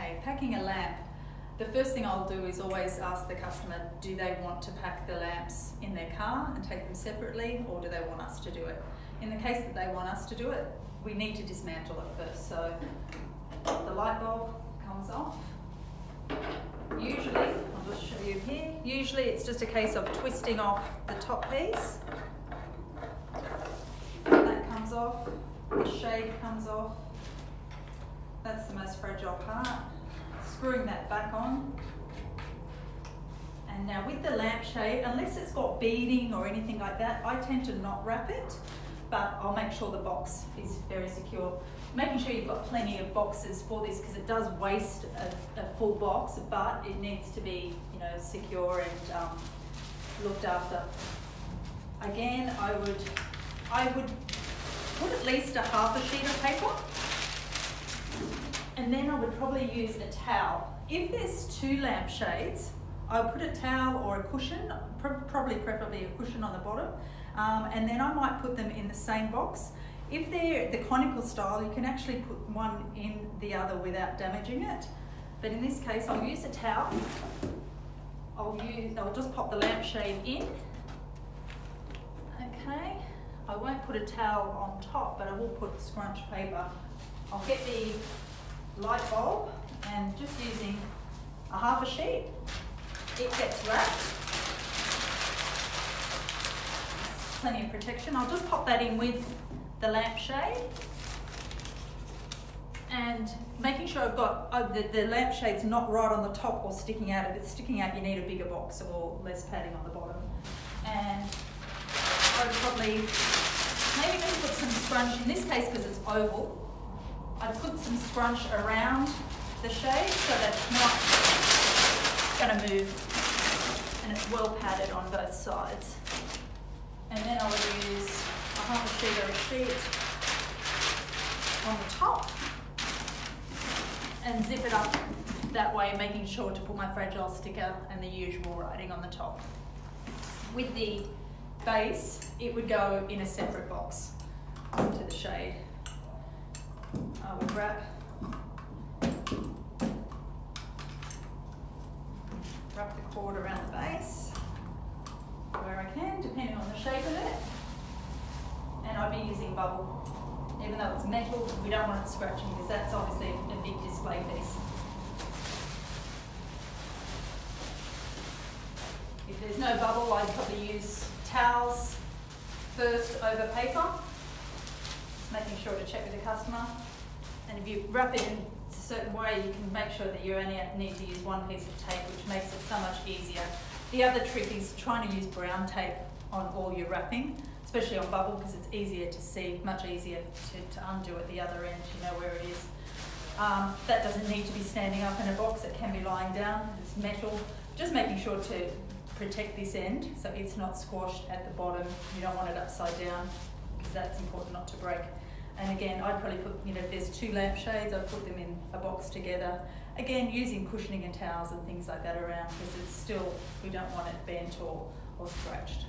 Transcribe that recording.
Okay, packing a lamp. The first thing I'll do is always ask the customer, do they want to pack the lamps in their car and take them separately, or do they want us to do it? In the case that they want us to do it, we need to dismantle it first. So the light bulb comes off. Usually, I'll just show you here, usually it's just a case of twisting off the top piece. That comes off, the shade comes off. That's the most fragile part. Screwing that back on. And now with the lampshade, unless it's got beading or anything like that, I tend to not wrap it, but I'll make sure the box is very secure. Making sure you've got plenty of boxes for this, because it does waste a full box, but it needs to be, you know, secure and looked after. Again, I would put at least a half a sheet of paper, and then I would probably use a towel. If there's two lampshades, I would put a towel or a cushion, preferably a cushion on the bottom, and then I might put them in the same box. If they're the conical style, you can actually put one in the other without damaging it. But in this case, I'll use a towel. I'll just pop the lampshade in. Okay, I won't put a towel on top, but I will put scrunch paper. I'll get the light bulb and just using a half a sheet, it gets wrapped. Plenty of protection. I'll just pop that in with the lampshade, and making sure I've got the lampshade's not right on the top or sticking out. If it's sticking out, you need a bigger box or less padding on the bottom. And I'd probably maybe just put some scrunch, in this case because it's oval, I'd put some scrunch around the shade so that it's not going to move and it's well padded on both sides. And then I will use a half a sheet of a sheet on the top and zip it up that way, making sure to put my fragile sticker and the usual writing on the top. With the base, it would go in a separate box into the shade. I would wrap the cord around the base where I can, depending on the shape of it. And I'd be using bubble. Even though it's metal, we don't want it scratching, because that's obviously a big display piece. If there's no bubble, I'd probably use towels first over paper, making sure to check with the customer. And if you wrap it in a certain way, you can make sure that you only need to use one piece of tape, which makes it so much easier. The other trick is trying to use brown tape on all your wrapping, especially on bubble, because it's easier to see, much easier to undo at the other end, you know where it is. That doesn't need to be standing up in a box, it can be lying down, it's metal. Just making sure to protect this end so it's not squashed at the bottom. You don't want it upside down, because that's important not to break. And again, I'd probably put, you know, if there's two lampshades, I'd put them in a box together. Again, using cushioning and towels and things like that around, because it's still, we don't want it bent or scratched.